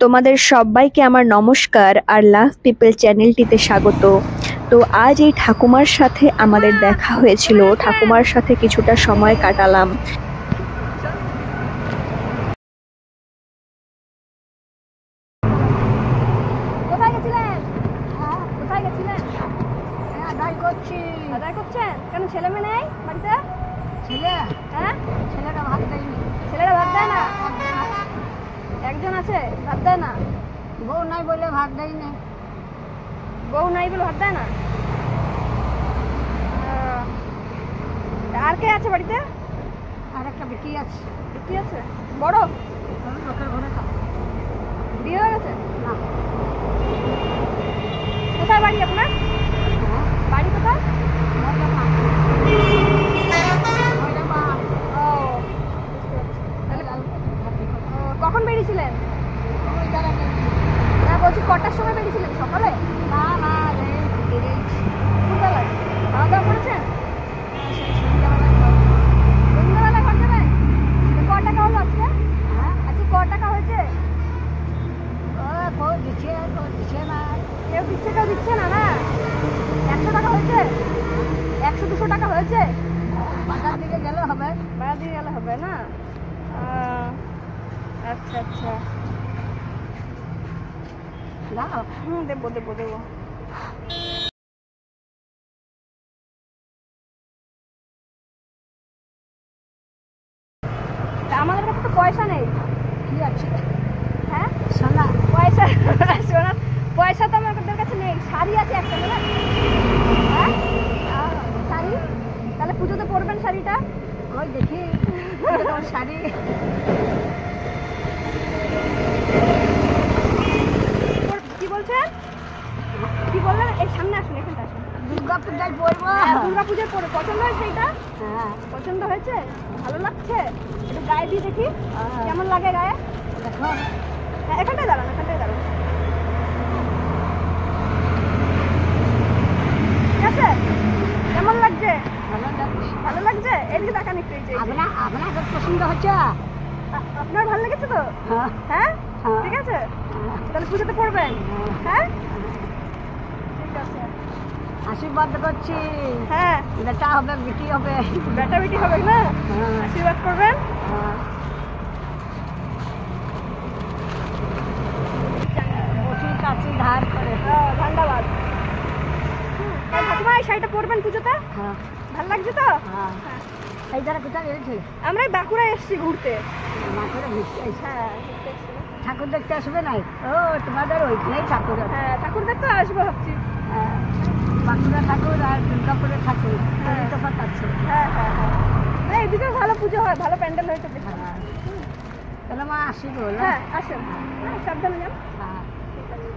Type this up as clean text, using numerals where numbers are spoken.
তোমাদের সবাইকে আমার নমস্কার আর লাভ পিপল চ্যানেলটিতে স্বাগত। তো আজ এই ঠাকুমার সাথে আমাদের দেখা হয়েছিল, ঠাকুমার সাথে কিছুটা সময় কাটালাম। কোথায় গেছিলেন? কোথায় গেছিলেন? আদায় করছি। আদায় করছেন? কেন ছেলে মেয়ে নেই বাড়িতে? ছেলে? হ্যাঁ, ছেলেরা ভাত দেয়নি। ছেলেরা ভাত দেয় না? একজন আছে ভাত দেয় না? বউ নাই বলে ভাত দেয়নি। বউ নাই বলে ভাত দেয় না? আর কে আছে বাড়িতে? আর একটা বেটি আছে। কি আছে? বড়? লোকের ঘরে থাকে। বিয়ে হয়ে গেছে? না। কোথায় বাড়ি আপনার? বাড়ি কোথায়? ও, কখন বেরিয়েছিলেন? না বলছি কটার সময় বেরিয়েছিলেন? সকালে? না না দুপুরবেলায়? খাওয়া দাওয়া করেছেন? সন্ধ্যাবেলায় ঘর যাবেন? ক টাকা হলো আজকে? আজকে ক টাকা হয়েছে? দিচ্ছে না। কেউ দিচ্ছে কেউ দিচ্ছে না না? 100 টাকা হয়েছে? 100-200 টাকা হয়েছে? বাজার দিকে গেলে হবে। বাজার দিয়ে গেলে হবে না? আচ্ছা আচ্ছা, দাও। দেবো দেবো দেবো। আমাদের কাছে তো পয়সা নেই। কি আছে? হ্যাঁ, সোনা। পয়সা সোনা পয়সা তো আমাদের কাছে নেই। শাড়ি আছে একটা না? হ্যাঁ, শাড়ি তাহলে পুজোতে পরবেন শাড়িটা। ওই দেখি শাড়ি। কি বলছেন? কি বললেন? এই সামনে আসুন, এখানটা আসুন। দুর্গা পূজায় পরবো। দুর্গা পুজোয় পরে পছন্দ হয়েছে এটা? হ্যাঁ। পছন্দ হয়েছে? ভালো লাগছে? একটু গায়ে দিয়ে দেখি কেমন লাগে গায়ে। দেখো। হ্যাঁ, এখানটায় দাঁড়ান, এখানটায় দাঁড়ান। ঠিক আছে? কেমন লাগছে? ভালো লাগছে। ভালো লাগছে? এদিকে তাকান একটু। এই যে আপনার পছন্দ হচ্ছে? আপনার ভালো লেগেছে তো? হ্যাঁ। হ্যাঁ, হ্যাঁ। ঠিক আছে, তাহলে পুজোতে পড়বেন। হ্যাঁ, ঠিক আছে। আশীর্বাদ করছি। হ্যাঁ, বেটা হবে বেটি হবে। বেটা বেটি হবে না? আশীর্বাদ করবেন। বসি কাছি ধার করে। ধন্যবাদ। ঠাকুমা এই শাড়িটা পরবেন পুজোতে? হ্যাঁ। ভালো লাগছে তো? হ্যাঁ। এই যারা কোথায় গেছে? আমরা এই বাঁকুড়ায় এসেছি ঘুরতে। বাঁকুড়া ঘুরতে এসেছে। হ্যাঁ, ঘুরতে এসেছি। ঠাকুর দেখতে আসবে নাই? ও তোমাদের ওইখানেই ঠাকুর আছে। হ্যাঁ, ঠাকুর দেখতে আসবো ভাবছি। হ্যাঁ, বাঁকুড়া ঠাকুর আর দুর্গাপুরের ঠাকুর তফাৎ আছে। হ্যাঁ হ্যাঁ হ্যাঁ, এদিকেও ভালো পুজো হয়, ভালো প্যান্ডেল হয়েছে দেখি। হ্যাঁ। তাহলে মা আসি গো। হ্যাঁ, আসুন। হ্যাঁ, সাবধানে যান। হ্যাঁ। ঠিক আছে।